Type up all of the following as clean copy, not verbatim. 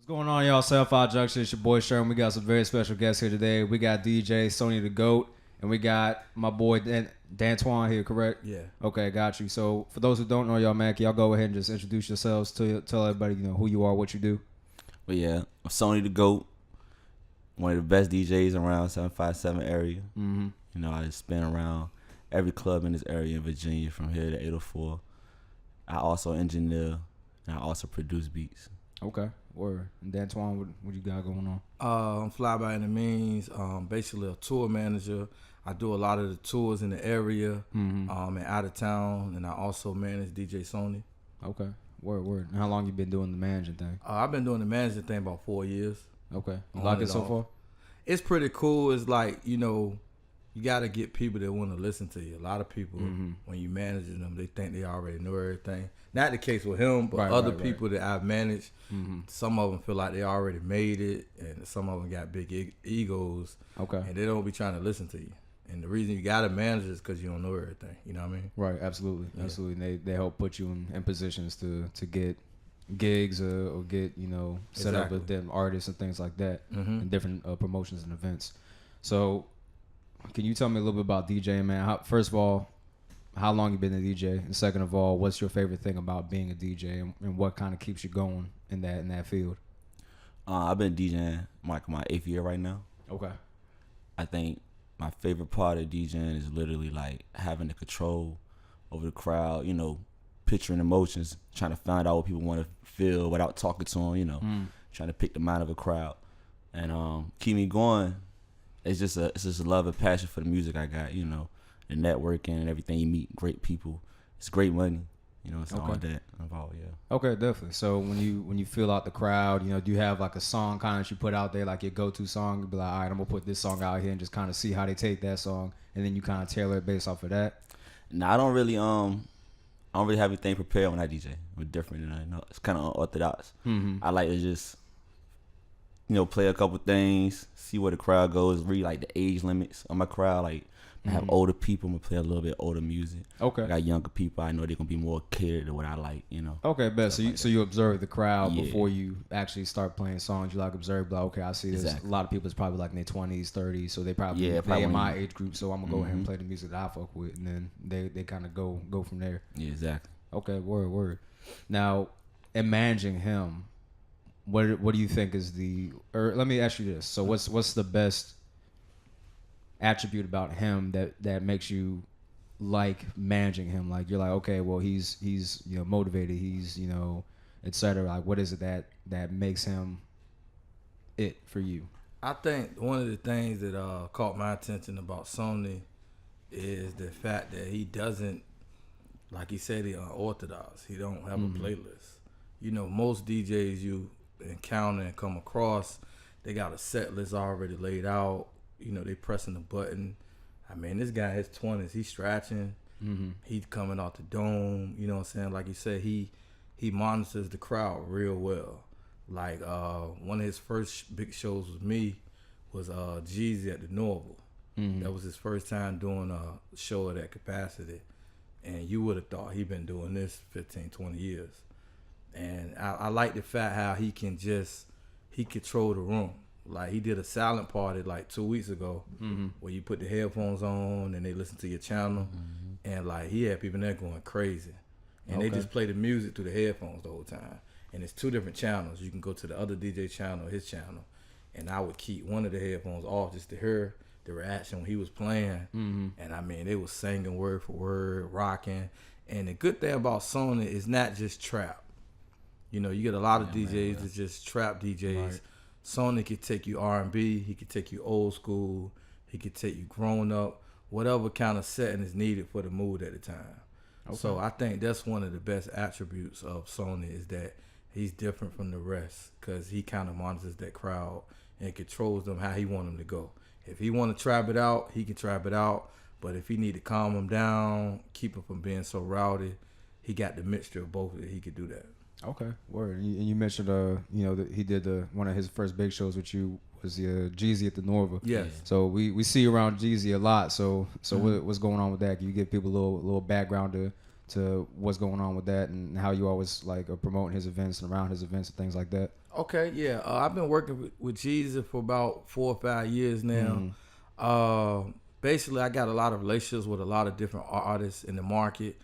Going on, y'all? 75Junction. It's your boy Sherm. We got some very special guests here today. We got DJ Sony Da Goat, and we got my boy Dantwan here, correct? Yeah. Okay, got you. So for those who don't know y'all, man, can y'all go ahead and just introduce yourselves, tell everybody who you are, what you do. But yeah, I'm Sony Da Goat, one of the best DJs around 757 area. Mm-hmm. You know, I just spin around every club in this area in Virginia from here to 804. I also engineer and I also produce beats. Okay, word. And Dantwan, what you got going on? I'm Fly by Any Means. Basically a tour manager. I do a lot of the tours in the area, and out of town, and I also manage DJ Sony. Okay, word. And how long you been doing the managing thing? I've been doing the managing thing about 4 years. Okay, you like it so far? It's pretty cool. It's like, you got to get people that want to listen to you. A lot of people, when you managing them, they think they already know everything. Not the case with him, but other people that I've managed, some of them feel like they already made it, and some of them got big egos, and they don't be trying to listen to you. And the reason you got to manage is because you don't know everything. You know what I mean? Right, absolutely. Yeah. Absolutely. And they help put you in positions to get gigs or get, set up with them artists and things like that, and different promotions and events. So can you tell me a little bit about DJing, man? First of all, how long you been a DJ? And second of all, what's your favorite thing about being a DJ, and what kind of keeps you going in that field? I've been DJing my 8th year right now. Okay. I think my favorite part of DJing is literally like having the control over the crowd, picturing emotions, trying to find out what people want to feel without talking to them, trying to pick the mind of a crowd. And keep me going. It's just a love and passion for the music I got, the networking and everything. You meet great people. It's great money, it's all that involved, yeah. Okay, definitely. So when you feel out the crowd, do you have like a song kind of that you put out there, like your go-to song? You be like, all right, I'm gonna put this song out here and just kind of see how they take that song, and then you kind of tailor it based off of that. Nah, I don't really have anything prepared when I DJ. I'm different, it's kind of unorthodox. I like to just play a couple things, see where the crowd goes, read like the age limits of my crowd. Like I have older people, I'm gonna play a little bit older music. Okay. I got younger people, I know they're gonna be more catered to what I like, Okay, bet. So you observe the crowd before you actually start playing songs. You observe, like, okay, I see this. Exactly. A lot of people is probably like in their 20s, 30s, so they probably in my age group. So I'm gonna go ahead and play the music that I fuck with, and then they kind of go from there. Yeah, exactly. Okay, word. Now, in managing him, what do you think is or let me ask you this. So what's the best attribute about him that makes you like managing him? Like you're like, okay, well he's motivated, he's etc. Like what is it that makes him it for you? I think one of the things that caught my attention about Sony is the fact that he doesn't, like he said, he unorthodox. He don't have a playlist. Most DJs you encounter and come across, they got a set list already laid out. They pressing the button. I mean, this guy in his 20s, he's scratching. He's coming off the dome. You know what I'm saying? Like you said, he monitors the crowd real well. Like one of his first big shows with me was Jeezy at the Norval. That was his first time doing a show at that capacity. And you would have thought he'd been doing this 15, 20 years. And I like the fact how he control the room. Like he did a silent party like 2 weeks ago where you put the headphones on and they listen to your channel. And like he had people in there going crazy. And they just play the music through the headphones the whole time. And it's 2 different channels. You can go to the other DJ channel, his channel. And I would keep one of the headphones off just to hear the reaction when he was playing. And I mean, they was singing word for word, rocking. And the good thing about Sony is not just trap. You get a lot of DJs that's just trap DJs. Right. Sony could take you R&B, he could take you old school, he could take you grown up, whatever kind of setting is needed for the mood at the time. Okay. So I think that's one of the best attributes of Sony is that he's different from the rest because he kind of monitors that crowd and controls them how he want them to go. If he want to trap it out, he can trap it out. But if he need to calm them down, keep them from being so rowdy, he got the mixture of both of it. He could do that. Okay, word. And you mentioned, that he did one of his first big shows with you was Jeezy at the Norval. Yes. So we see around Jeezy a lot. So what's going on with that? Can you give people a little background to what's going on with that and how you always like are promoting his events and around his events and things like that? Okay, yeah. I've been working with Jeezy for about 4 or 5 years now. Basically, I got a lot of relationships with a lot of different artists in the market.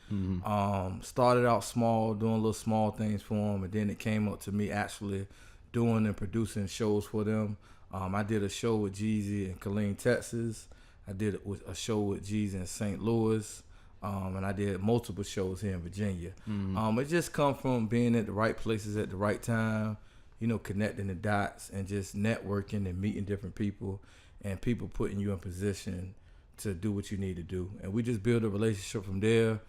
Started out small, doing little small things for them, and then it came up to me actually doing and producing shows for them. I did a show with Jeezy in Killeen, Texas. I did a show with Jeezy in St. Louis. And I did multiple shows here in Virginia. It just come from being at the right places at the right time, you know, connecting the dots and just networking and meeting different people and people putting you in position to do what you need to do. And we just built a relationship from there,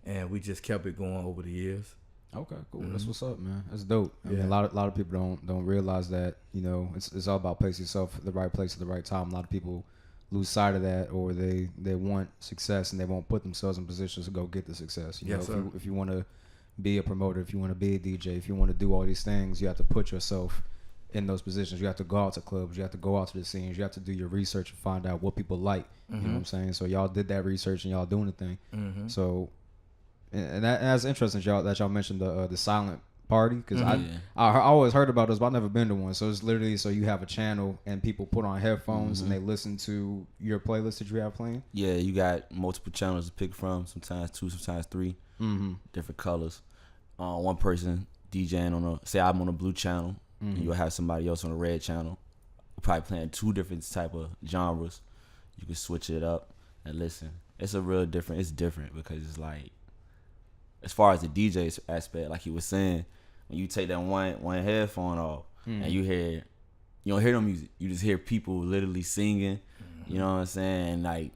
and we just kept it going over the years. Okay, cool. That's what's up, man. That's dope. I mean, Yeah. a lot of people don't realize that, you know, it's all about placing yourself at the right place at the right time. A lot of people lose sight of that, or they want success and they won't put themselves in positions to go get the success. You Yes, know, sir. if you want to be a promoter, if you want to be a DJ, if you want to do all these things, you have to put yourself in those positions. You have to go out to clubs, you have to go out to the scenes, you have to do your research and find out what people like. You know what I'm saying? So y'all did that research and y'all doing the thing. So, and that's interesting that y'all mentioned the silent party, because I always heard about those, but I've never been to one. So it's literally so you have a channel and people put on headphones and they listen to your playlist that you have playing. Yeah, you got multiple channels to pick from. Sometimes 2, sometimes 3, different colors. One person DJing say I'm on a blue channel, and you'll have somebody else on a red channel, probably playing 2 different type of genres. You can switch it up and listen. It's different because it's like, as far as the DJ aspect, like he was saying, when you take that one headphone off and you don't hear no music, you just hear people literally singing. You know what I'm saying? Like,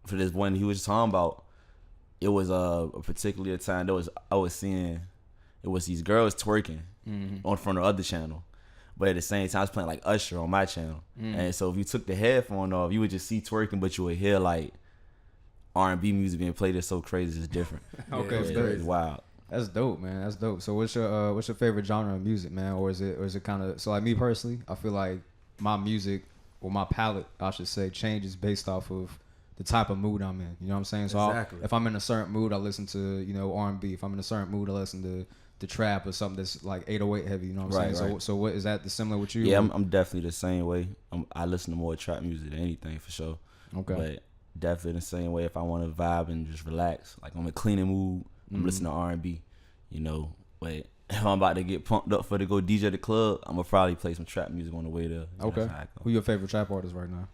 for this one he was talking about, it was a particular time I was seeing it was these girls twerking on from the other channel, but at the same time I was playing like Usher on my channel, and so if you took the headphone off, you would just see twerking, but you would hear like R&B music being played. It's so crazy, it's different. Okay, It's wild. That's dope, man. That's dope. So what's your favorite genre of music, man? Or is it kind of, so like me personally, I feel like my music, or my palette, I should say, changes based off of the type of mood I'm in. You know what I'm saying? So Exactly. if I'm in a certain mood, I listen to, you know, R&B. If I'm in a certain mood, I listen to the trap or something that's like 808 heavy. You know what I'm saying? Right. So what is that similar with you? Yeah, I'm definitely the same way. I listen to more trap music than anything, for sure. Okay. But definitely the same way. If I want to vibe and just relax, like I'm in a cleaning mood, I'm listening to R&B, you know. But if I'm about to get pumped up for to go DJ the club, I'm gonna probably play some trap music on the way there. Okay. That's how I go. Who your favorite trap artist right now?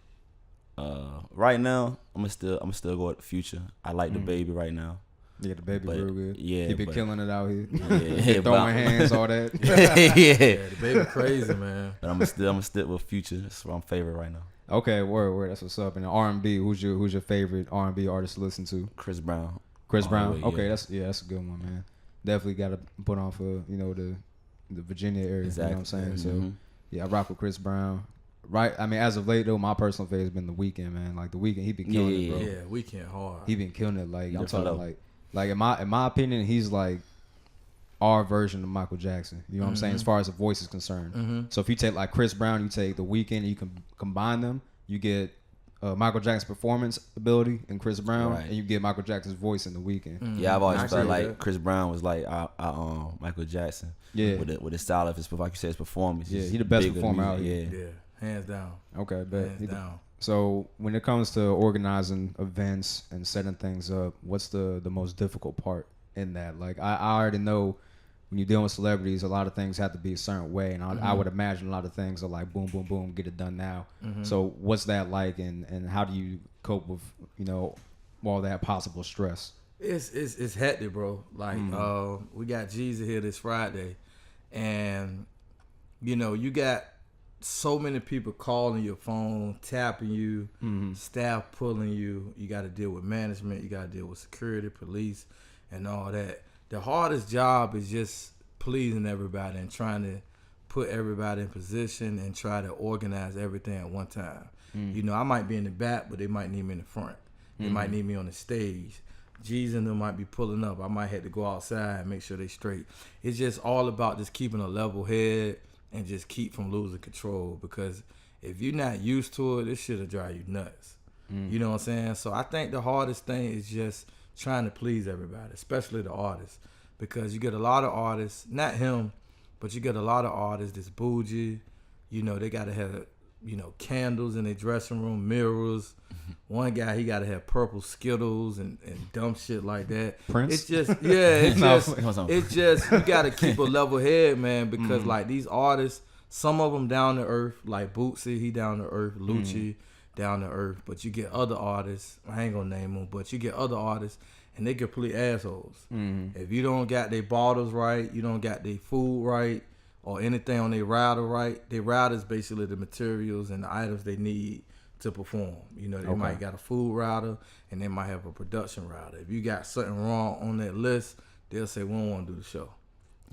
Right now, I'm gonna still go with the Future. I like the Baby right now. Yeah, the baby But, real good. yeah, he been but- killing it out here. Yeah, Throwing hands, all that. yeah. Yeah, the baby crazy, man. But I'm gonna stick with Future. That's my favorite right now. Okay, word. That's what's up. And R&B, who's your favorite R&B artist to listen to? Chris Brown. Chris All Brown. the way, Okay, yeah. that's a good one, man. Definitely got to put on for, you know, the Virginia area. Exactly. You know what I'm saying? Mhm. So yeah, I rock with Chris Brown. Right. I mean, as of late though, my personal favorite has been The Weeknd, man. Like The Weeknd, he been killing it, bro. Yeah, Weekend hard. He been killing it. Like I'm Different talking level. like in my opinion, he's like our version of Michael Jackson. You know what I'm saying? As far as the voice is concerned. So if you take like Chris Brown, you take The Weeknd, and you can combine them, you get Michael Jackson's performance ability in Chris Brown, Right. and you get Michael Jackson's voice in The Weeknd. Yeah, I've always I felt agree with like that. Chris Brown was like Michael Jackson. Yeah. With the style of his, like you said, his performance. Yeah, He's he the best bigger performer out music, here. Yeah, hands down. Okay, bet. Hands down. So when it comes to organizing events and setting things up, what's the most difficult part in that? Like I already know when you're dealing with celebrities, a lot of things have to be a certain way, and I would imagine a lot of things are like boom, boom, boom, get it done now. So what's that like, and how do you cope with, you know, all that possible stress? It's hectic, bro. Like we got Jeezy here this Friday, and you know you got so many people calling your phone, tapping you, staff pulling you. You got to deal with management. You got to deal with security, police, and all that. The hardest job is just pleasing everybody and trying to put everybody in position and try to organize everything at one time. You know, I might be in the back, but they might need me in the front. They might need me on the stage. G's and them might be pulling up. I might have to go outside and make sure they straight. It's just all about just keeping a level head and just keep from losing control, because if you're not used to it, this shit'll drive you nuts. You know what I'm saying? So I think the hardest thing is just trying to please everybody, especially the artists, because you get a lot of artists, not him, but you get a lot of artists that's bougie. You know, they gotta have, you know, candles in their dressing room, mirrors. One guy, he gotta have purple Skittles and dumb shit like that. Prince? It's just, it's just you gotta keep a level head, man, because like these artists, some of them down to earth, like Boosie, he down to earth, Lucci, down to earth. But you get other artists, I ain't gonna name them, but you get other artists, and they complete assholes. If you don't got their bottles right, you don't got their food right, or anything on their router right. Their router is basically the materials and the items they need to perform. You know, they might got a food router and they might have a production router. If you got something wrong on that list, they'll say, we don't want to do the show.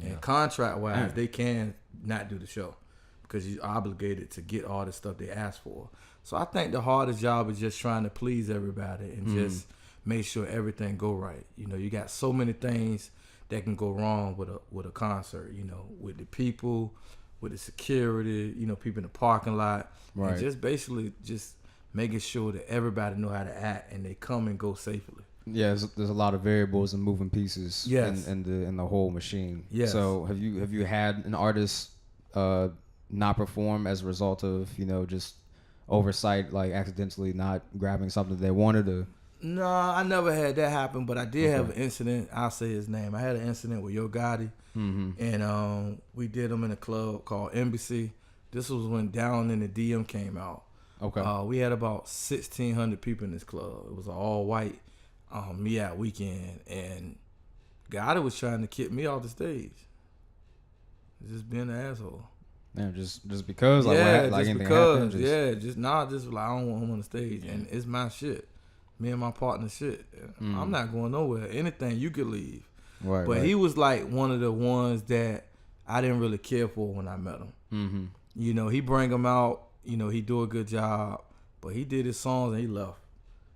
And contract-wise, they can not do the show because you're obligated to get all the stuff they ask for. So I think the hardest job is just trying to please everybody and just make sure everything go right. You know, you got so many things that can go wrong with a concert, you know, with the people, with the security, you know, people in the parking lot. Right. And just basically just making sure that everybody know how to act and they come and go safely. Yeah, there's a lot of variables and moving pieces in the whole machine. Yes. So have you had an artist not perform as a result of, you know, just oversight, like accidentally not grabbing something they wanted to? No, I never had that happen, but I did have an incident. I'll say his name. I had an incident with Gotti, and we did him in a club called Embassy. This was when Down in the DM came out. Okay. We had about 1,600 people in this club. It was an all-white me out weekend, and Gotti was trying to kick me off the stage. Just being an asshole. Man, just because, like, yeah, like just anything because, happened, just like I don't want him on the stage, and it's my shit. Me and my partner shit. I'm not going nowhere. Anything, you could leave. Right. But he was like one of the ones that I didn't really care for when I met him. You know, he bring him out. You know, he do a good job. But he did his songs and he left.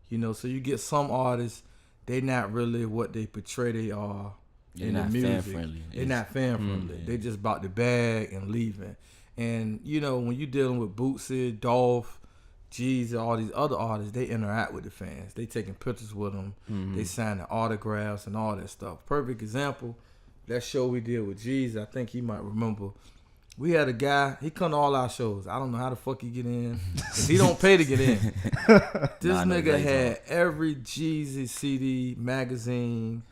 You know, so you get some artists, they not really what they portray they are in the music. Fan-friendly. They're not fan-friendly. They just about the bag and leaving. And, you know, when you dealing with Boosie, Dolph, Jeezy, all these other artists, they interact with the fans. They taking pictures with them. They signing autographs and all that stuff. Perfect example, that show we did with Jeezy, I think he might remember. We had a guy, he come to all our shows. I don't know how the fuck he get in. If he don't pay to get in. This nigga had every Jeezy CD, magazine,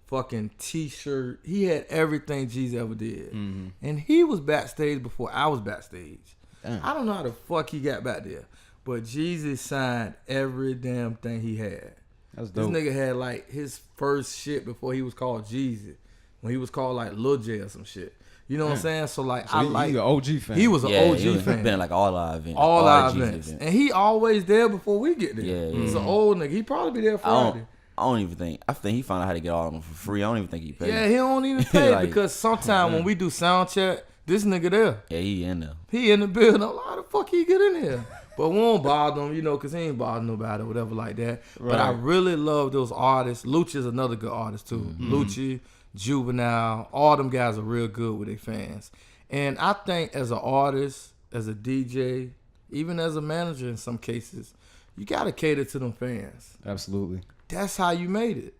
fucking t-shirt. He had everything Jeezy ever did. And he was backstage before I was backstage. Damn. I don't know how the fuck he got back there. But Jeezy signed every damn thing he had. That's dope. This nigga had like his first shit before he was called Jeezy. When he was called like Lil J or some shit. You know what I'm saying? So like, so he's an OG fan. He was an OG fan. He been like all our events. All our events. And he always there before we get there. Yeah. He's an old nigga. He probably be there Friday. I don't even think. I think he found out how to get all of them for free. I don't even think he paid. Yeah, he don't even pay like, because sometimes when we do sound check, this nigga there. Yeah, he in there. He in the building. How the fuck he get in here? But we won't bother him, you know, because he ain't bothering nobody or whatever like that. Right. But I really love those artists. Lucci's another good artist, too. Lucci, Juvenile, all them guys are real good with their fans. And I think as an artist, as a DJ, even as a manager in some cases, you got to cater to them fans. Absolutely. That's how you made it.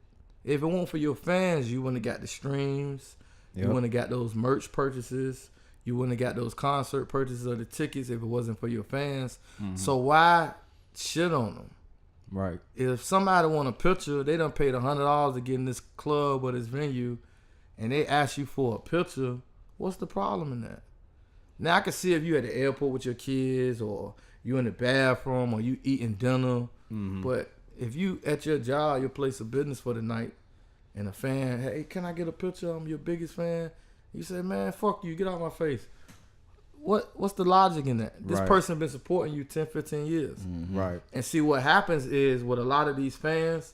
If it weren't for your fans, you wouldn't have got the streams. Yep. You wouldn't have got those merch purchases. You wouldn't have got those concert purchases or the tickets if it wasn't for your fans. So why shit on them? Right. If somebody want a picture, they done paid $100 to get in this club or this venue, and they ask you for a picture, what's the problem in that? Now, I can see if you at the airport with your kids or you in the bathroom or you eating dinner, but if you at your job, your place of business for the night, and a fan, hey, can I get a picture? I'm your biggest fan. You say, man, fuck you, get out of my face. What's the logic in that? This person been supporting you 10, 15 years. Right. And see, what happens is with a lot of these fans,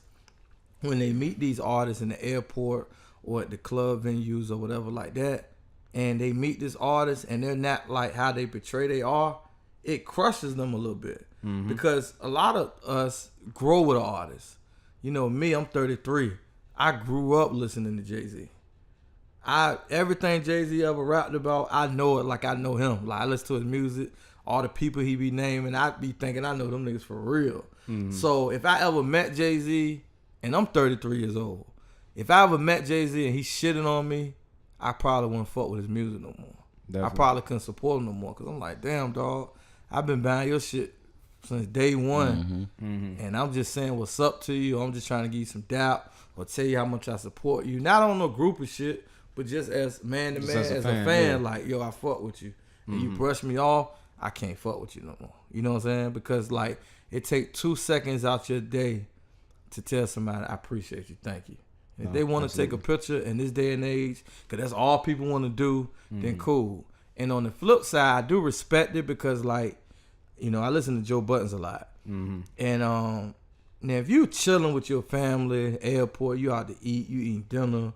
when they meet these artists in the airport or at the club venues or whatever like that, and they meet this artist and they're not like how they portray they are, it crushes them a little bit. Because a lot of us grow with an artist. You know, me, I'm 33. I grew up listening to Jay-Z. Everything Jay-Z ever rapped about, I know it like I know him. Like I listen to his music, all the people he be naming, I be thinking I know them niggas for real. So if I ever met Jay-Z and I'm 33 years old. If I ever met Jay-Z and he shitting on me, I probably wouldn't fuck with his music no more. Definitely. I probably couldn't support him no more because I'm like, damn, dog, I've been buying your shit since day one, and I'm just saying what's up to you. I'm just trying to give you some doubt or tell you how much I support you. Not on no group of shit, but just as man to man, as a fan, like, yo, I fuck with you. And you brush me off, I can't fuck with you no more. You know what I'm saying? Because, like, it takes 2 seconds out your day to tell somebody, I appreciate you, thank you. And if they want to take a picture in this day and age, because that's all people want to do, then cool. And on the flip side, I do respect it because, like, you know, I listen to Joe Buttons a lot. And now if you chilling with your family, airport, you out to eat, you eating dinner,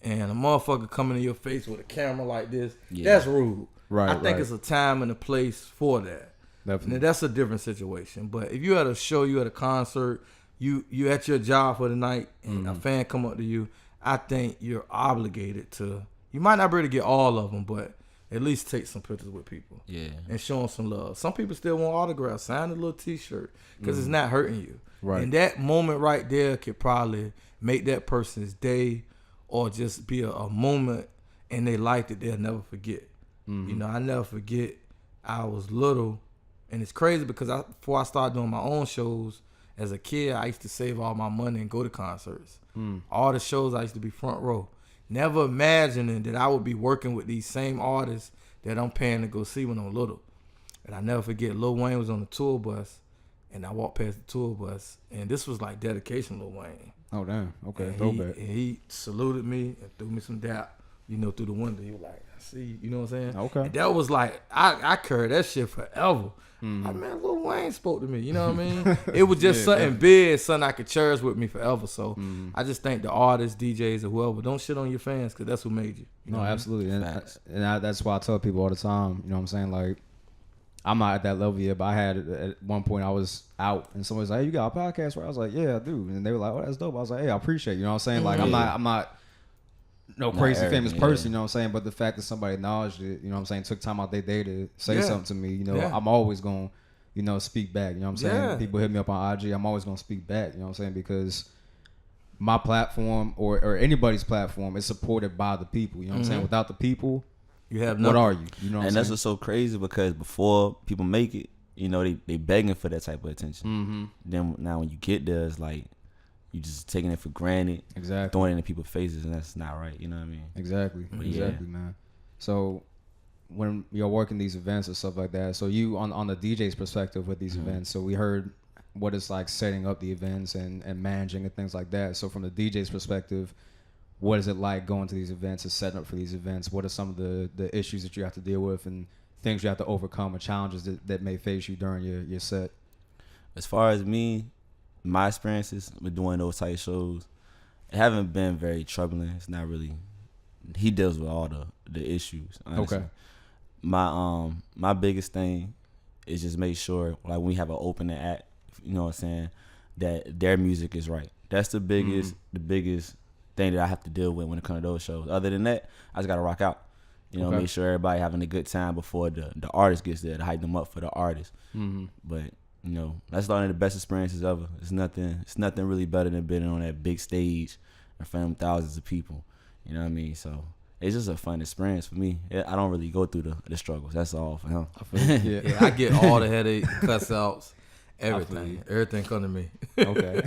and a motherfucker coming in your face with a camera like this, that's rude. Right. I think it's a time and a place for that. Definitely. Now, that's a different situation. But if you at a show, you at a concert, you at your job for the night, and a fan come up to you, I think you're obligated to. You might not be able to get all of them, but at least take some pictures with people. Yeah. And show them some love. Some people still want autographs. Sign a little T-shirt because it's not hurting you. Right. And that moment right there could probably make that person's day or just be a moment in their life that they'll never forget. You know, I never forget I was little. And it's crazy because before I started doing my own shows, as a kid, I used to save all my money and go to concerts. All the shows, I used to be front row. Never imagining that I would be working with these same artists that I'm paying to go see when I'm little. And I never forget, Lil Wayne was on the tour bus, and I walked past the tour bus, and this was like dedication Lil Wayne. Oh, damn. Okay, and he saluted me and threw me some dap, you know, through the window. He was like, I see, you know what I'm saying? Okay. And that was like, I carried that shit forever. Like, man, Lil Wayne spoke to me, you know what I mean? It was just something big, something I could cherish with me forever. So I just think the artists, DJs, or whoever, don't shit on your fans because that's who made you. You know no, absolutely. And that's why I tell people all the time, you know what I'm saying? Like, I'm not at that level yet, but I had, at one point, I was out, and somebody was like, hey, you got a podcast, right? I was like, yeah, I do. And they were like, oh, that's dope. I was like, hey, I appreciate it. You know what I'm saying? Like, I'm not no crazy famous person, you know what I'm saying? But the fact that somebody acknowledged it, you know what I'm saying, took time out their day to say something to me, you know, I'm always going to, you know, speak back. You know what I'm saying? People hit me up on IG, I'm always going to speak back, you know what I'm saying? Because my platform or anybody's platform is supported by the people, you know what I'm saying? Without the people, you have nothing. What are you? You know what I'm saying? And that's what's so crazy because before people make it, you know, they begging for that type of attention. Then now when you get there, it's like, you just taking it for granted, throwing it in people's faces, and that's not right. You know what I mean? Exactly, man. So when you're working these events or stuff like that, so you on the DJ's perspective with these events, so we heard what it's like setting up the events and managing and things like that. So from the DJ's perspective, what is it like going to these events and setting up for these events? What are some of the issues that you have to deal with and things you have to overcome or challenges that may face you during your set? As far as me, my experiences with doing those type shows, it haven't been very troubling. It's not really. He deals with all the issues. Honestly. Okay. My biggest thing is just make sure, like, when we have an opening act, you know what I'm saying, that their music is right. That's the biggest thing that I have to deal with when it comes to those shows. Other than that, I just gotta rock out. You know, make sure everybody having a good time before the artist gets there to hype them up for the artist. But you know, that's one of the best experiences ever. It's nothing really better than being on that big stage in front of thousands of people. You know what I mean? So it's just a fun experience for me. I don't really go through the struggles. That's all for him. I get all the headache, cuss outs, everything. Everything come to me. Okay.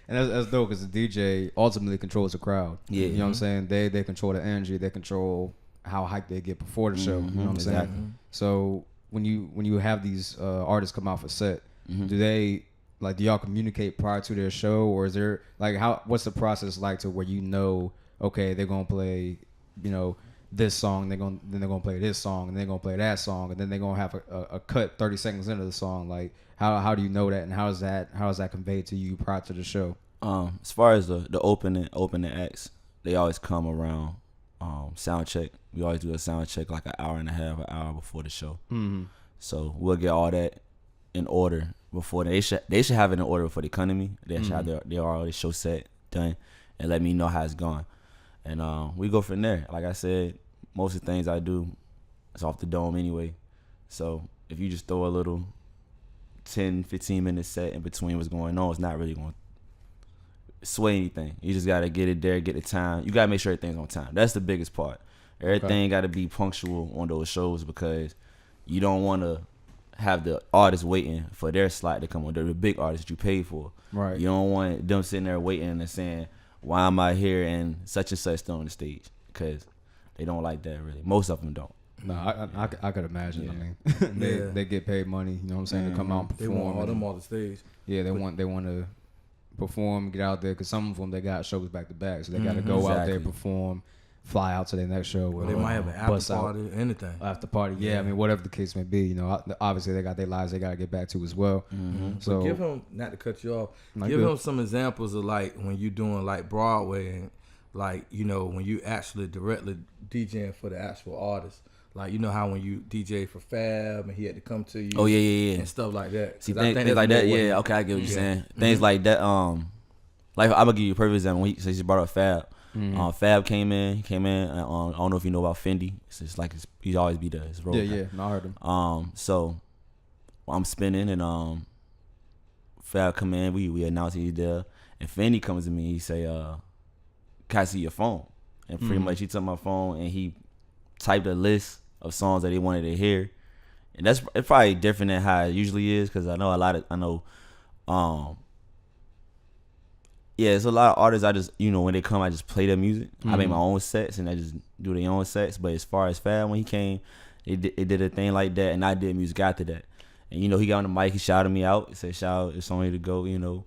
And that's dope because the DJ ultimately controls the crowd. Yeah. You know what I'm saying? They control the energy. They control how hyped they get before the show. You know what I'm saying? So when you have these artists come out for set, do y'all communicate prior to their show, or is there what's the process like to where you know, okay, they're gonna play, you know, this song, they're gonna play this song, and they're gonna play that song, and then they're gonna have a cut 30 seconds into the song. Like how do you know that, and how is that conveyed to you prior to the show? As far as the opening acts, they always come around sound check. We always do a sound check like an hour and a half, an hour before the show. So we'll get all that in order before they should have it in order before they come to me. They should have their show set done and let me know how it's going. And we go from there. Like I said, most of the things I do is off the dome anyway. So if you just throw a little 10, 15 minute set in between what's going on, it's not really going sway anything. You just gotta get it there, get the time. You gotta make sure everything's on time. That's the biggest part. Everything gotta be punctual on those shows because you don't want to have the artist waiting for their slot to come on. They're the big artists that you paid for. Right. You don't want them sitting there waiting and saying, "Why am I here?" and such still on the stage, because they don't like that really. Most of them don't. No, I could imagine. Yeah. I mean, they get paid money. You know what I'm saying? To come out and They perform. want all them on the stage. Yeah, they want to perform, get out there, because some of them they got shows back to back, so they got to go out there, perform, fly out to their next show. Or they might have an after party, anything. After party, yeah. I mean, whatever the case may be, you know. Obviously, they got their lives they got to get back to as well. So but give him, not to cut you off, Not give good. him some examples of like when you doing like Broadway and like, you know, when you actually directly DJing for the actual artist. Like, you know how when you DJ for Fab and he had to come to you. Oh yeah. And stuff like that. See, things like that, yeah. Okay, I get what you're saying. Things like that. Like I'm gonna give you a perfect example. When he brought up Fab. Fab came in. I don't know if you know about Fendi. It's just like he's always be there. His role. yeah. No, I heard him. So I'm spinning and Fab come in. We announce he's there, and Fendi comes to me. He say, "Can I see your phone?" And pretty much he took my phone and he typed a list of songs that he wanted to hear, and it's probably different than how it usually is, because I know it's a lot of artists. I just, you know, when they come, I just play their music. I make my own sets and I just do their own sets. But as far as Fab, when he came, it did a thing like that, and I did music after that. And you know, he got on the mic, he shouted me out. He said, "Shout, it's Sony Da Goat." You know,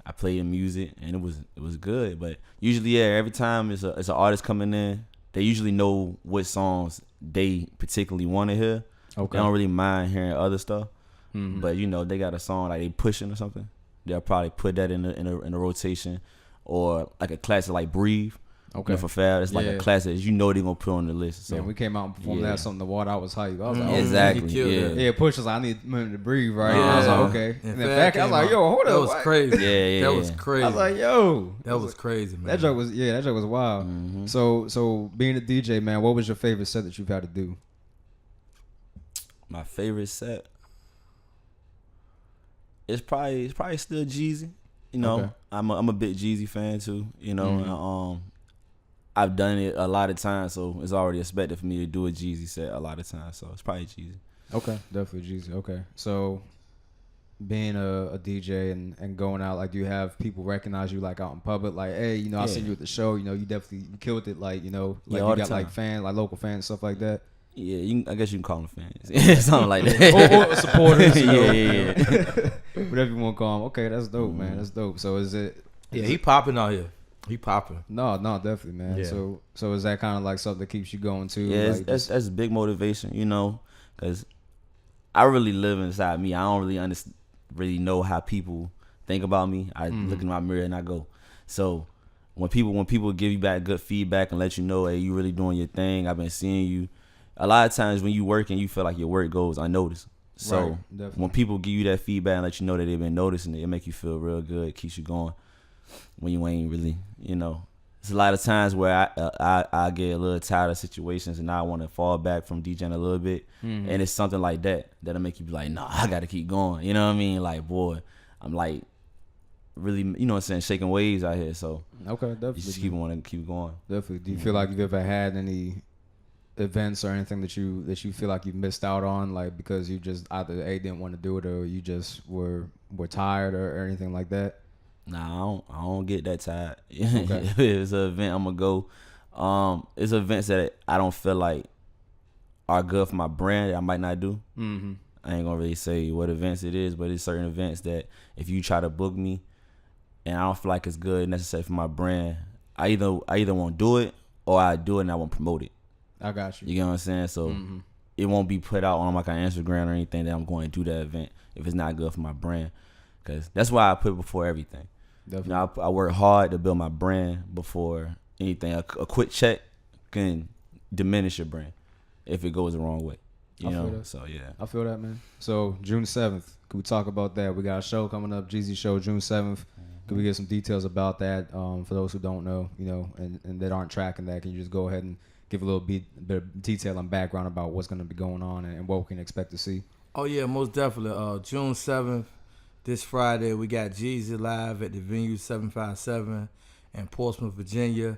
I played the music and it was good. But usually, yeah, every time it's an artist coming in, they usually know what songs they particularly want to hear. Okay. They don't really mind hearing other stuff. But you know, they got a song like they pushing or something, they'll probably put that in a rotation, or like a classic like "Breathe." Okay. You know, for Fab, it's like a classic you know they're gonna put on the list. So we came out and performed that something. The water, I was hyped. I was like, exactly. Yeah, Push was like, I need him to breathe, right? And I was like, okay. And then fact, I was like, yo, hold up. That was crazy. That was crazy. I was like, yo, that was crazy, man. That joke was wild. So being a DJ, man, what was your favorite set that you've had to do? My favorite set, it's probably still Jeezy. You know, I'm a big Jeezy fan too. You know, I've done it a lot of times, so it's already expected for me to do a Jeezy set a lot of times. So it's probably Jeezy. Okay, definitely Jeezy. Okay, so being a DJ and going out, like, do you have people recognize you like out in public? Like, hey, you know, I seen you at the show. You know, you definitely killed it. Like, you know, like you got like fans, like local fans, stuff like that. Yeah, I guess you can call them fans. Something like that. or supporters. Yeah. Whatever you want to call them. Okay, that's dope, man. That's dope. So is it? Yeah, he popping out here. He popping. No, definitely, man. Yeah. So is that kind of like something that keeps you going too? Yeah, like that's big motivation, you know, because I really live inside me. I don't really know how people think about me. I look in my mirror and I go. So when people give you back good feedback and let you know, hey, you really doing your thing. I've been seeing you. A lot of times when you work and you feel like your work goes unnoticed. So when people give you that feedback and let you know that they've been noticing it, it make you feel real good. It keeps you going when you ain't really, you know. There's a lot of times where I get a little tired of situations and I want to fall back from DJing a little bit. And it's something like that'll make you be like, nah, I got to keep going. You know what I mean? Like, boy, I'm like really, you know what I'm saying, shaking waves out here. So okay, definitely. You just keep going. Definitely. Do you feel like you've ever had any events or anything that you feel like you missed out on, like because you just either didn't want to do it or you just were tired or anything like that? Nah, I don't get that tired. Okay. If it's an event, I'm gonna go. It's events that I don't feel like are good for my brand that I might not do. I ain't gonna really say what events it is, but it's certain events that if you try to book me and I don't feel like it's good necessary for my brand, I either won't do it or I do it and I won't promote it. I got you. You get what I'm saying? So it won't be put out on like an Instagram or anything that I'm going to do that event if it's not good for my brand. Because that's why I put it before everything. Definitely. You know, I work hard to build my brand before anything. A quick check can diminish your brand if it goes the wrong way. You know? So, yeah. I feel that, man. So, June 7th, can we talk about that? We got a show coming up, Jeezy Show, June 7th. Can we get some details about that for those who don't know, you know, and that aren't tracking that? Can you just go ahead and give a little bit of detail and background about what's going to be going on and what we can expect to see? Oh, yeah, most definitely. June 7th, This Friday, we got Jeezy live at the venue 757 in Portsmouth, Virginia.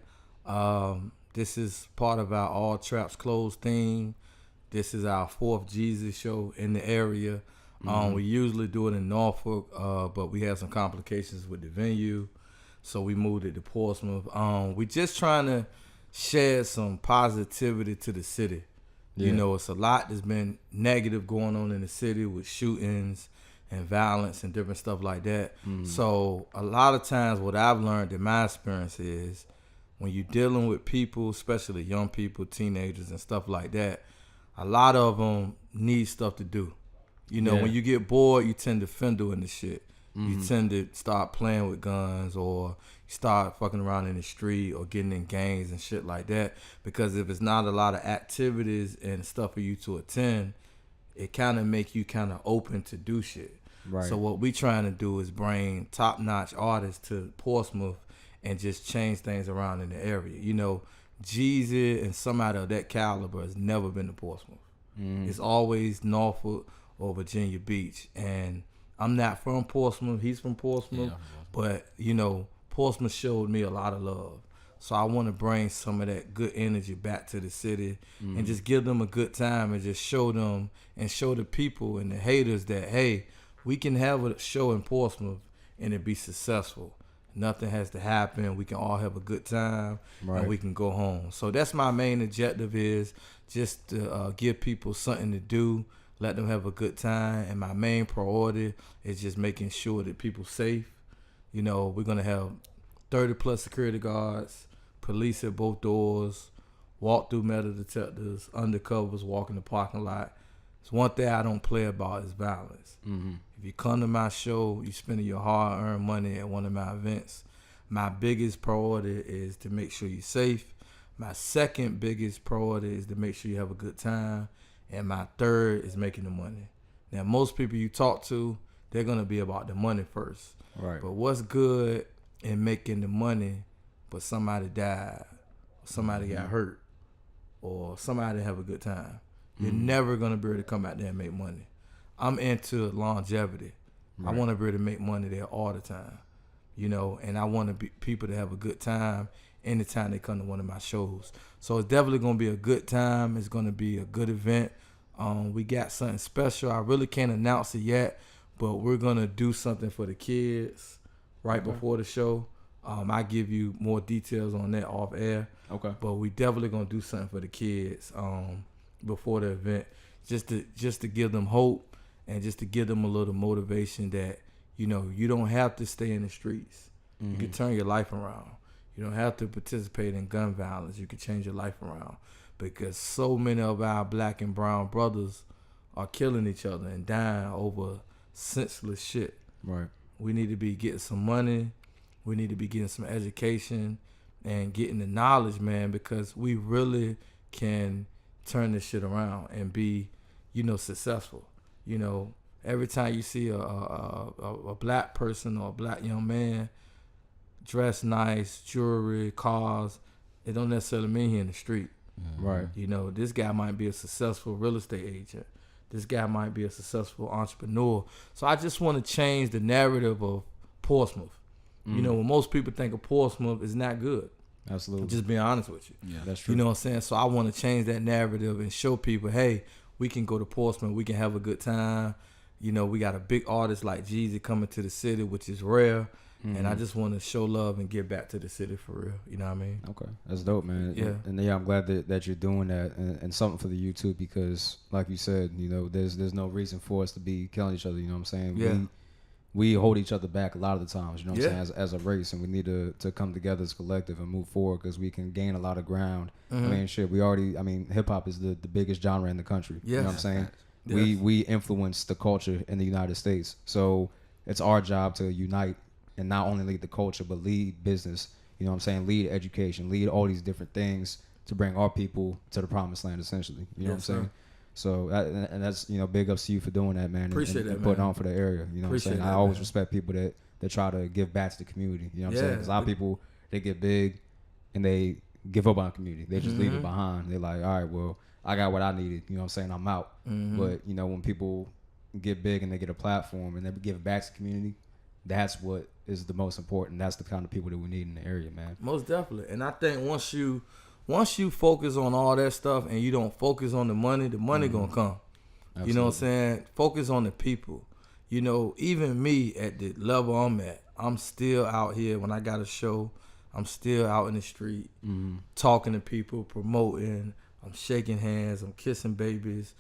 This is part of our All Traps Closed theme. This is our 4th Jeezy show in the area. We usually do it in Norfolk, but we had some complications with the venue, so we moved it to Portsmouth. We just trying to shed some positivity to the city. Yeah. You know, it's a lot that's been negative going on in the city with shootings and violence and different stuff like that. So a lot of times what I've learned in my experience is when you're dealing with people, especially young people, teenagers and stuff like that, a lot of them need stuff to do. You know, when you get bored, you tend to fendle in the shit. You tend to start playing with guns or start fucking around in the street or getting in gangs and shit like that. Because if it's not a lot of activities and stuff for you to attend, it kind of make you kind of open to do shit. Right. So what we trying to do is bring top-notch artists to Portsmouth and just change things around in the area. You know, Jeezy and somebody of that caliber has never been to Portsmouth. It's always Norfolk or Virginia Beach. And I'm not from Portsmouth. He's from Portsmouth. But, you know, Portsmouth showed me a lot of love. So I want to bring some of that good energy back to the city and just give them a good time and just show them and show the people and the haters that, hey, we can have a show in Portsmouth and it be successful. Nothing has to happen. We can all have a good time and we can go home. So that's my main objective, is just to give people something to do, let them have a good time. And my main priority is just making sure that people safe. You know, we're going to have 30 plus security guards, police at both doors, walk-through metal detectors, undercovers, walk in the parking lot. It's one thing I don't play about is violence. If you come to my show, you spending your hard-earned money at one of my events. My biggest priority is to make sure you're safe. My second biggest priority is to make sure you have a good time. And my third is making the money. Now, most people you talk to, they're going to be about the money first. Right. But what's good in making the money, but somebody died, or somebody got hurt, or somebody have a good time? You're never going to be able to come out there and make money. I'm into longevity. I want to be able to make money there all the time, you know, and I want people to have a good time anytime they come to one of my shows. So it's definitely going to be a good time. It's going to be a good event. We got something special. I really can't announce it yet, but we're going to do something for the kids right before the show. I give you more details on that off air. Okay. But we definitely going to do something for the kids before the event, just to give them hope and just to give them a little motivation that, you know, you don't have to stay in the streets. You can turn your life around. You don't have to participate in gun violence. You can change your life around, because so many of our black and brown brothers are killing each other and dying over senseless shit. Right. We need to be getting some money. We need to be getting some education and getting the knowledge, man, because we really can turn this shit around and be, you know, successful. You know, every time you see a black person or a black young man dressed nice, jewelry, cars, it don't necessarily mean he in the street. Right. You know, this guy might be a successful real estate agent. This guy might be a successful entrepreneur. So I just want to change the narrative of Portsmouth. You know, when most people think of Portsmouth, it's not good. Absolutely. Just being honest with you. Yeah, that's true. You know what I'm saying? So I want to change that narrative and show people, hey, we can go to Portsmouth. We can have a good time. You know, we got a big artist like Jeezy coming to the city, which is rare. And I just want to show love and give back to the city for real. You know what I mean? Okay. That's dope, man. Yeah. And yeah, I'm glad that you're doing that and something for the youth too, because like you said, you know, there's no reason for us to be killing each other. You know what I'm saying? Yeah. We hold each other back a lot of the times, you know what I'm saying, as a race, and we need to come together as a collective and move forward, because we can gain a lot of ground. I mean, shit, hip-hop is the biggest genre in the country. Yes. You know what I'm saying? Yes. We influence the culture in the United States. So it's our job to unite and not only lead the culture, but lead business, you know what I'm saying, lead education, lead all these different things to bring our people to the promised land, essentially. You know what I'm saying? So, and that's, you know, big ups to you for doing that, man. Appreciate and putting on for the area. You know what I'm saying? I always respect people that try to give back to the community. You know what I'm saying? Because a lot of people, they get big and they give up on the community. They just leave it behind. They're like, all right, well, I got what I needed. You know what I'm saying? I'm out. But, you know, when people get big and they get a platform and they give back to the community, that's what is the most important. That's the kind of people that we need in the area, man. Most definitely. And I think once you focus on all that stuff and you don't focus on the money gonna come. Absolutely. You know what I'm saying? Focus on the people. You know, even me at the level I'm at, I'm still out here when I got a show. I'm still out in the street talking to people, promoting. I'm shaking hands. I'm kissing babies.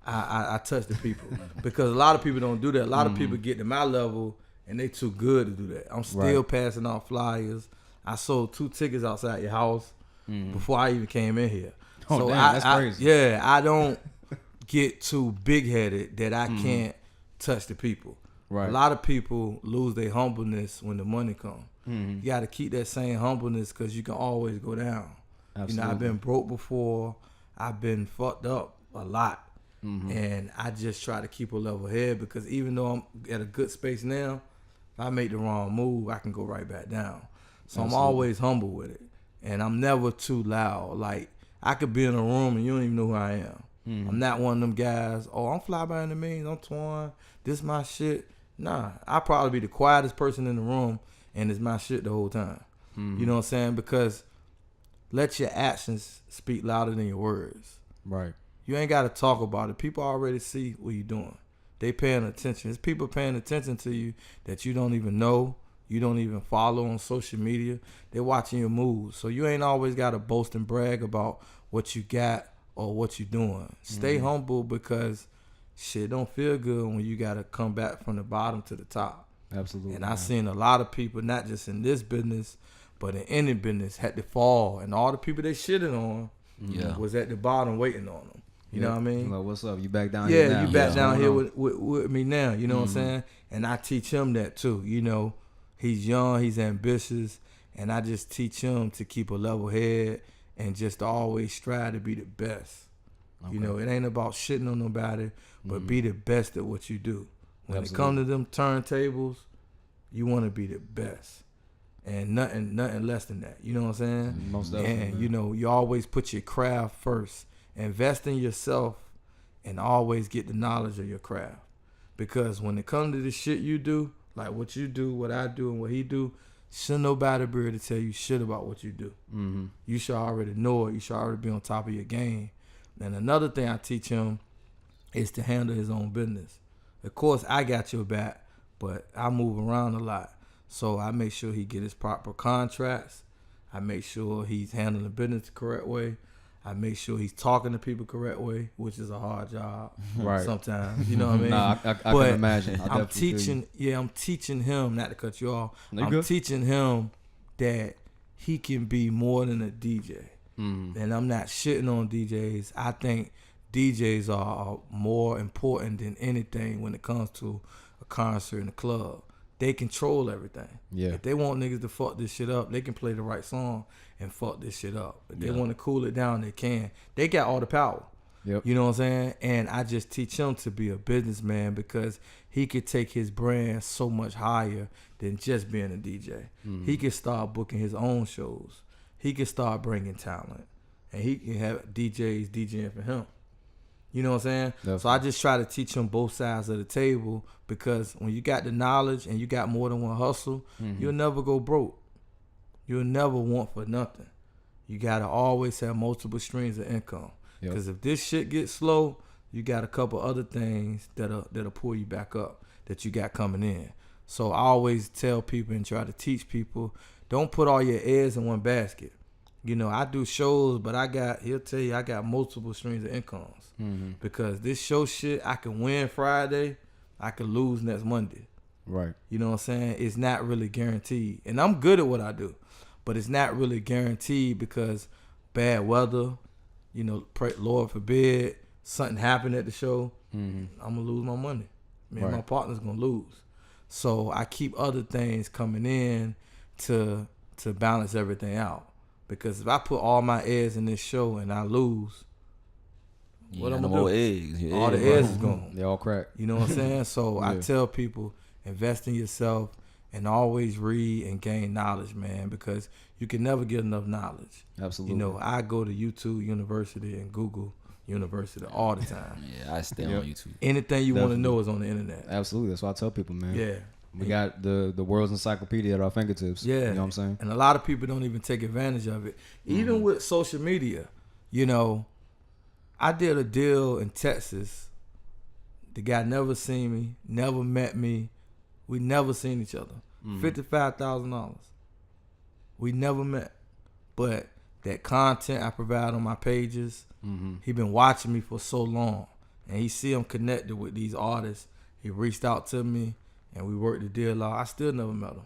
I touch the people because a lot of people don't do that. A lot of people get to my level and they too good to do that. I'm still passing out flyers. I sold 2 tickets outside your house before I even came in here. Oh, so damn, that's crazy. Yeah, I don't get too big headed that I can't touch the people. Right. A lot of people lose their humbleness when the money comes. You got to keep that same humbleness because you can always go down. Absolutely. You know, I've been broke before. I've been fucked up a lot. And I just try to keep a level head because even though I'm at a good space now, if I make the wrong move, I can go right back down. So I'm always humble with it. And I'm never too loud. Like, I could be in a room and you don't even know who I am. I'm not one of them guys, I'm fly by in the means, I'm Twan, this my shit. Nah, I'll probably be the quietest person in the room and it's my shit the whole time. You know what I'm saying? Because let your actions speak louder than your words. Right. You ain't got to talk about it. People already see what you're doing. They paying attention. There's people paying attention to you that you don't even know. You don't even follow on social media. They're watching your moves. So you ain't always got to boast and brag about what you got or what you're doing. Stay humble because shit don't feel good when you got to come back from the bottom to the top. Absolutely. And I've seen a lot of people, not just in this business, but in any business, had to fall. And all the people they shitted on was at the bottom waiting on them. You know what I mean? Like, what's up? You back down here now? Yeah, you back down here with me now. You know what I'm saying? And I teach him that too. You know, he's young, he's ambitious, and I just teach him to keep a level head and just to always strive to be the best. Okay. You know, it ain't about shitting on nobody, but be the best at what you do. When it comes to them turntables, you want to be the best. And nothing less than that. You know what I'm saying? Most definitely. And, you know, you always put your craft first. Invest in yourself and always get the knowledge of your craft. Because when it comes to the shit you do, like what you do, what I do, and what he do, should nobody be able to tell you shit about what you do. You should already know it. You should already be on top of your game. And another thing I teach him is to handle his own business. Of course, I got your back, but I move around a lot. So I make sure he get his proper contracts. I make sure he's handling business the correct way. I make sure he's talking to people the correct way, which is a hard job sometimes. You know what I mean? Nah, I can imagine. I'm teaching him, not to cut you off, I'm teaching him that he can be more than a DJ. And I'm not shitting on DJs. I think DJs are more important than anything when it comes to a concert in a club. They control everything. Yeah. If they want niggas to fuck this shit up, they can play the right song and fuck this shit up. If they want to cool it down, they can. They got all the power. Yep. You know what I'm saying? And I just teach him to be a businessman because he could take his brand so much higher than just being a DJ. He could start booking his own shows. He could start bringing talent. And he can have DJs DJing for him. You know what I'm saying? Definitely. So I just try to teach him both sides of the table because when you got the knowledge and you got more than one hustle, you'll never go broke. You'll never want for nothing. You got to always have multiple streams of income. Because if this shit gets slow, you got a couple other things that'll pull you back up that you got coming in. So I always tell people and try to teach people, don't put all your eggs in one basket. You know, I do shows, but he'll tell you I got multiple streams of incomes. Because this show shit, I can win Friday, I can lose next Monday. Right. You know what I'm saying? It's not really guaranteed. And I'm good at what I do, but it's not really guaranteed because bad weather, you know, Lord forbid, something happened at the show, I'm going to lose my money. Me and my partner's going to lose. So I keep other things coming in to balance everything out. Because if I put all my eggs in this show and I lose, what I'm gonna do? Eggs. All the eggs is gone. They all crack. You know what I'm saying? So I tell people, invest in yourself and always read and gain knowledge, man, because you can never get enough knowledge. Absolutely. You know, I go to YouTube University and Google University all the time. Yeah, I stay on YouTube. Anything you want to Definitely. know is on the internet. Absolutely. That's what I tell people, man. Yeah. We got the world's encyclopedia at our fingertips. Yeah. You know what I'm saying? And a lot of people don't even take advantage of it. Even with social media, you know, I did a deal in Texas. The guy never seen me, never met me. We never seen each other. $55,000. We never met. But that content I provide on my pages, he been watching me for so long. And he see I'm connected with these artists. He reached out to me and we worked the deal out. I still never met him.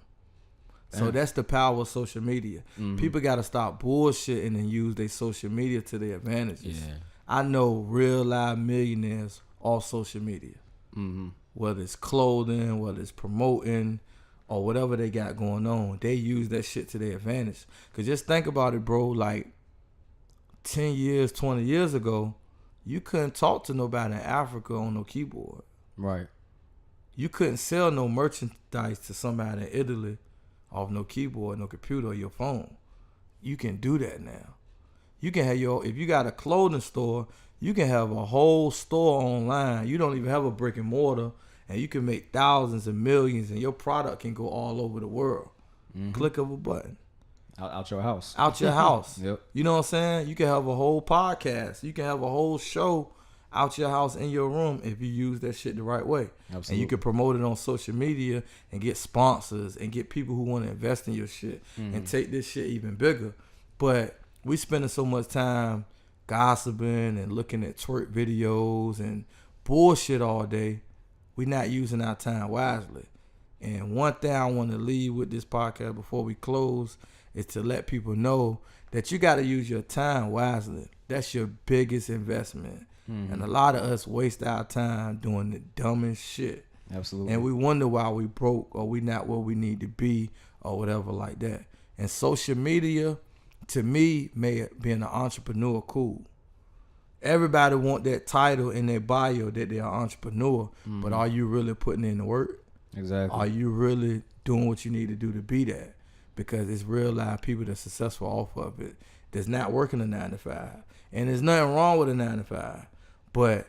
So that's the power of social media. People got to stop bullshitting and use their social media to their advantages. Yeah. I know real live millionaires off social media. Whether it's clothing, whether it's promoting, or whatever they got going on, they use that shit to their advantage. Because just think about it, bro. Like 10 years, 20 years ago, you couldn't talk to nobody in Africa on no keyboard. Right. You couldn't sell no merchandise to somebody in Italy off no keyboard, no computer, or your phone. You can do that now. You can have if you got a clothing store, you can have a whole store online. You don't even have a brick and mortar, and you can make thousands and millions, and your product can go all over the world. Click of a button. Out your house. Out your house. Yep. You know what I'm saying? You can have a whole podcast. You can have a whole show out your house in your room if you use that shit the right way. Absolutely. And you can promote it on social media and get sponsors and get people who want to invest in your shit and take this shit even bigger. But we spending so much time gossiping and looking at twerk videos and bullshit all day. We not using our time wisely. And one thing I want to leave with this podcast before we close is to let people know that you got to use your time wisely. That's your biggest investment. And a lot of us waste our time doing the dumbest shit. Absolutely. And we wonder why we broke or we not where we need to be or whatever like that. And social media, to me, made being an entrepreneur cool. Everybody want that title in their bio that they're an entrepreneur, but are you really putting in the work? Exactly. Are you really doing what you need to do to be that? Because it's real life people that's successful off of it that's not working a 9 to 5. And there's nothing wrong with a 9 to 5. But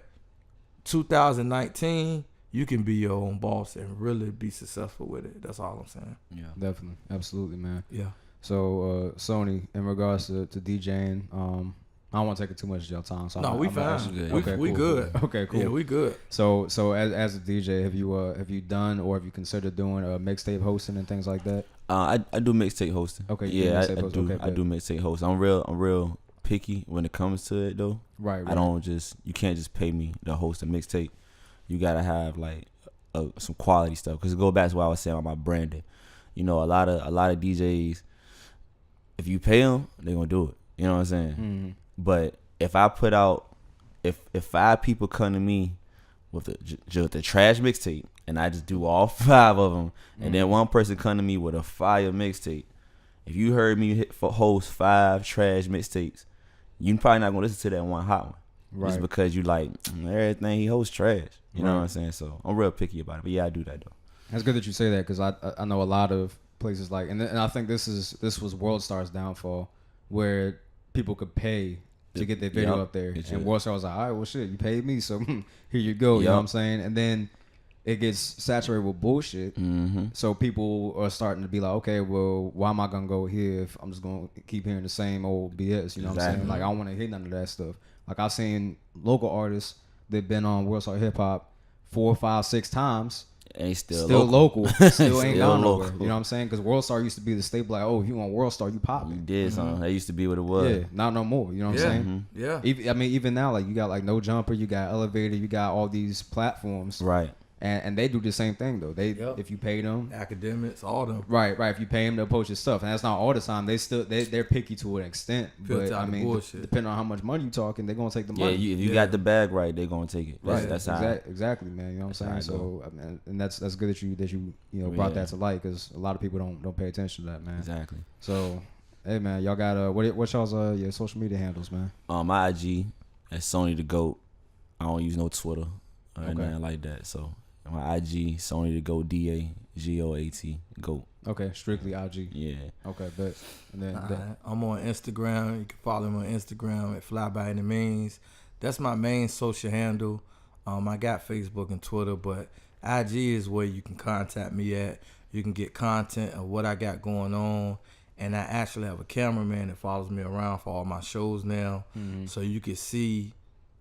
2019, you can be your own boss and really be successful with it. That's all I'm saying. Yeah. Definitely. Absolutely, man. Yeah. So, Sony, in regards to DJing, I don't want to take it too much of your time. So No, we I'm gonna fine. ask you- good. Okay, We cool. good. Okay, cool. Yeah, we good. So as a DJ, have you done or have you considered doing mixtape hosting and things like that? I do mixtape hosting. Okay, you do Yeah, mixtape I hosting. do. Okay, I do mixtape hosting. I'm real picky when it comes to it though. Right. I don't just, you can't just pay me to host a mixtape. You gotta have like some quality stuff. Cause it go back to what I was saying about my branding. You know, a lot of DJs, if you pay them, they gonna do it. You know what I'm saying? But if I put out, if 5 people come to me with the trash mixtape, and I just do all 5 of them, and then one person come to me with a fire mixtape, if you heard me host 5 trash mixtapes, you probably not gonna listen to that one hot one. Right. Just because you like everything he hosts trash. You know Right. what I'm saying? So I'm real picky about it. But yeah, I do that though. That's good that you say that because I know a lot of places like and I think this was World Star's downfall where people could pay to get their video Yep. up there, It's and it. World Star was like, all right, well shit, you paid me, so here you go. You know Yep. what I'm saying? And then it gets saturated with bullshit. So people are starting to be like, okay, well, why am I gonna go here if I'm just gonna keep hearing the same old BS? You know what I'm saying? Exactly. Like I don't want to hear none of that stuff. Like I've seen local artists that've been on World Star Hip Hop 4, 5, 6 times. And still Local. Still ain't Still gone nowhere. local. You know what I'm saying? Because World Star used to be the staple. Like, oh, if you on World Star, you You popping. did something. That used to be what it was. Yeah, not no more. You know what Yeah. I'm saying? Yeah. Even now, like you got like No Jumper, you got Elevator, you got all these platforms, Right. and they do the same thing though. They Yep. if you pay them, Academics, all them. right. If you pay them, they'll post your stuff, and that's not all the time. They're picky to an extent, Filter but out I the mean, bullshit. depending on how much money you talking, they're gonna take the Yeah, money. if you Yeah. got the bag right, they're gonna take it. Right, That's how. exactly, man. You know what I'm That's saying? how it So, I mean, and that's good that you brought Yeah. that to light because a lot of people don't pay attention to that, man. Exactly. So, hey, man, y'all got what y'all's your social media handles, man? My IG at Sony Da Goat. I don't use no Twitter or Okay. anything like that. So my IG Sony Da Goat DAGOAT Goat. Okay, strictly IG. Yeah. Okay, bet. And then I'm on Instagram. You can follow me on Instagram at Fly By Any Means. That's my main social handle. I got Facebook and Twitter, but IG is where you can contact me at. You can get content of what I got going on. And I actually have a cameraman that follows me around for all my shows now. So you can see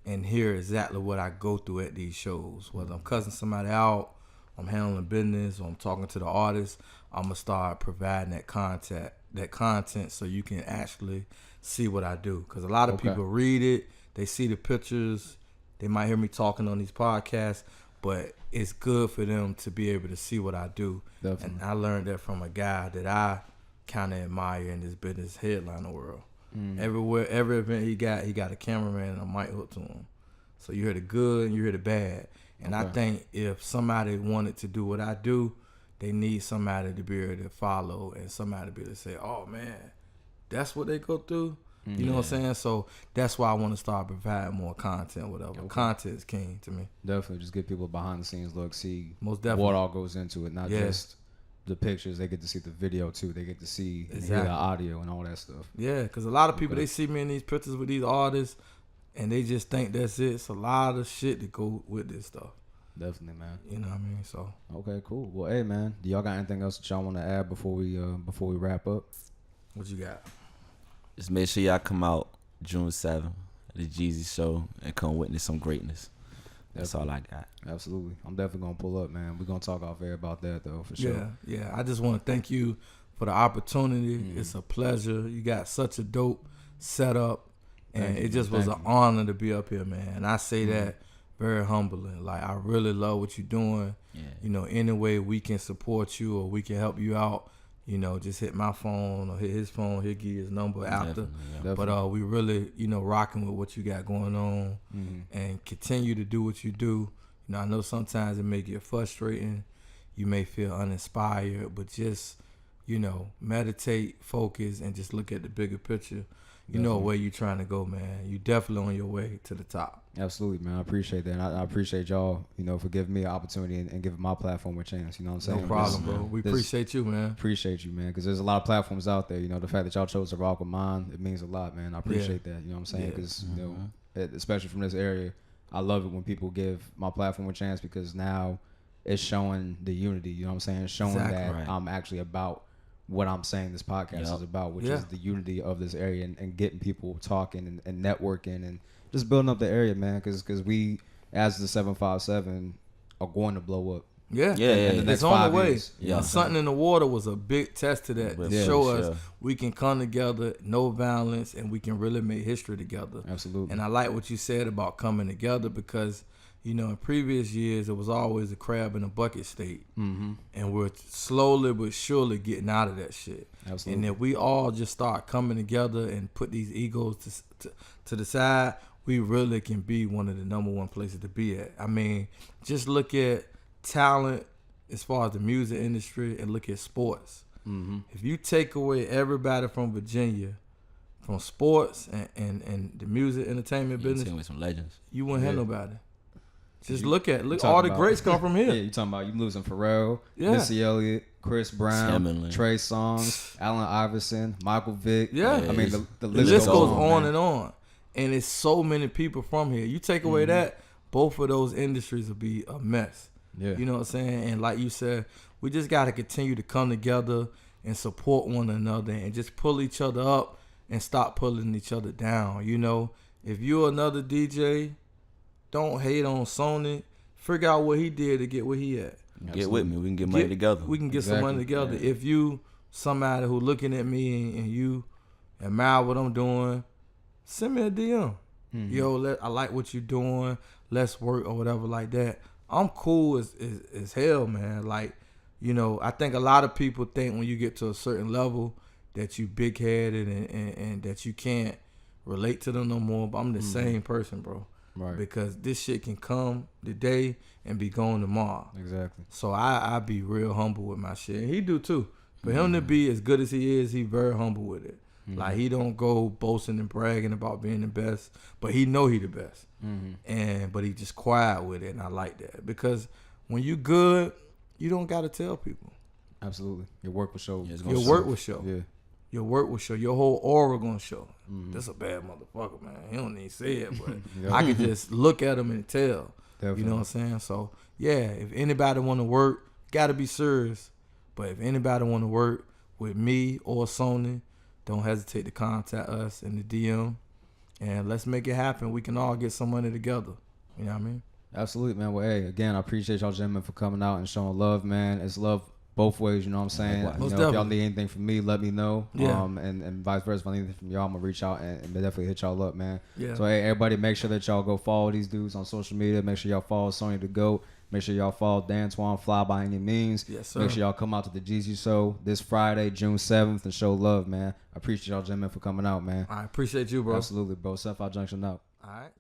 and hear exactly what I go through at these shows. Whether I'm cussing somebody out, I'm handling business, or I'm talking to the artist, I'm going to start providing that content so you can actually see what I do. Because a lot of people read it, they see the pictures, they might hear me talking on these podcasts, but it's good for them to be able to see what I do. Definitely. And I learned that from a guy that I kind of admire in this business headliner world. Everywhere, every event he got a cameraman and a mic hook to him. So you hear the good and you hear the bad. And I think if somebody wanted to do what I do, they need somebody to be able to follow and somebody to be able to say, oh man, that's what they go through. You know what I'm saying? So that's why I want to start providing more content, whatever. Content is king to me. Definitely. Just get people behind the scenes look, see most definitely what all goes into it, not just the pictures. They get to see the video too. They get to see and hear the audio and all that stuff. Yeah, because a lot of people, they see me in these pictures with these artists and they just think that's it. It's a lot of shit to go with this stuff. Definitely, man. You know what I mean? So okay, cool. Well, hey, man, do y'all got anything else that y'all want to add before we wrap up? What you got? Just make sure y'all come out June 7th at the Jeezy show and come witness some greatness. That's all I got. Absolutely. I'm definitely going to pull up, man. We're going to talk off air about that, though, for sure. Yeah. I just want to thank you for the opportunity. It's a pleasure. You got such a dope setup, and it just was an honor to be up here, man. And I say that very humbling. Like, I really love what you're doing. Yeah. You know, any way we can support you or we can help you out, you know, just hit my phone or hit his phone. He'll give you his number after. Definitely. But we really, you know, rocking with what you got going on and continue to do what you do. You know, I know sometimes it may get frustrating. You may feel uninspired, but just, you know, meditate, focus, and just look at the bigger picture. You know where you're trying to go, man. You definitely on your way to the top. Absolutely, man. I appreciate that. And I appreciate y'all, you know, for giving me an opportunity and giving my platform a chance. You know what I'm saying? No problem, bro. We appreciate you, man. Appreciate you, man. Because there's a lot of platforms out there. You know, the fact that y'all chose to rock with mine, it means a lot, man. I appreciate that. You know what I'm saying? Because, you know, especially from this area, I love it when people give my platform a chance because now it's showing the unity. You know what I'm saying? It's showing that I'm actually about what I'm saying this podcast is about, which is the unity of this area and getting people talking and networking and just building up the area, man, because we, as the 757, are going to blow up. Yeah. It's on the way. Something in the Water was a big test to that. To show us we can come together, no violence, and we can really make history together. Absolutely. And I like what you said about coming together because, you know, in previous years, it was always a crab in a bucket state. And we're slowly but surely getting out of that shit. Absolutely. And if we all just start coming together and put these egos to the side, we really can be one of the number one places to be at. I mean, just look at talent as far as the music industry and look at sports. If you take away everybody from Virginia, from sports and the music entertainment business, with some legends, you wouldn't have nobody. Just look all the greats come from here. Yeah, you talking about you losing Pharrell, Missy Elliott, Chris Brown, Trey Songz, Allen Iverson, Michael Vick. Yeah. I mean the list goes on and on. And it's so many people from here. You take away that, both of those industries will be a mess. Yeah. You know what I'm saying? And like you said, we just got to continue to come together and support one another and just pull each other up and stop pulling each other down. You know, if you're another DJ, don't hate on Sony. Figure out what he did to get where he at. Get with me. We can get money together. We can get some money together. Yeah. If you somebody who looking at me and you admire what I'm doing, send me a DM. Yo, I like what you're doing. Let's work or whatever like that. I'm cool as hell, man. Like, you know, I think a lot of people think when you get to a certain level that you big headed and that you can't relate to them no more. But I'm the same person, bro. Right. Because this shit can come today and be gone tomorrow. Exactly. So I be real humble with my shit. And he do too. For him to be as good as he is, he very humble with it. Like, he don't go boasting and bragging about being the best, but he know he the best. But he just quiet with it, and I like that. Because when you good, you don't got to tell people. Absolutely. Your work will show. Your work will show. Yeah. your work will show. Your whole aura gonna show. This a bad motherfucker, man. He don't need to say it, but I can just look at him and tell. Definitely. You know what I'm saying? So yeah, if anybody want to work, gotta be serious. But if anybody want to work with me or Sony, don't hesitate to contact us in the DM, and let's make it happen. We can all get some money together. You know what I mean? Absolutely, man. Well, hey, again, I appreciate y'all gentlemen for coming out and showing love, man. It's love both ways, you know what I'm saying? Likewise. You know, if y'all need anything from me, let me know. Yeah. And vice versa. If I need anything from y'all, I'm gonna reach out and definitely hit y'all up, man. Yeah. So hey, everybody, make sure that y'all go follow these dudes on social media. Make sure y'all follow Sony Da Goat. Make sure y'all follow Dantwan Fly by any means. Yes, sir. Make sure y'all come out to the Jeezy show this Friday, June 7th, and show love, man. I appreciate y'all gentlemen for coming out, man. I appreciate you, bro. Absolutely, bro. 75Junction out. All right.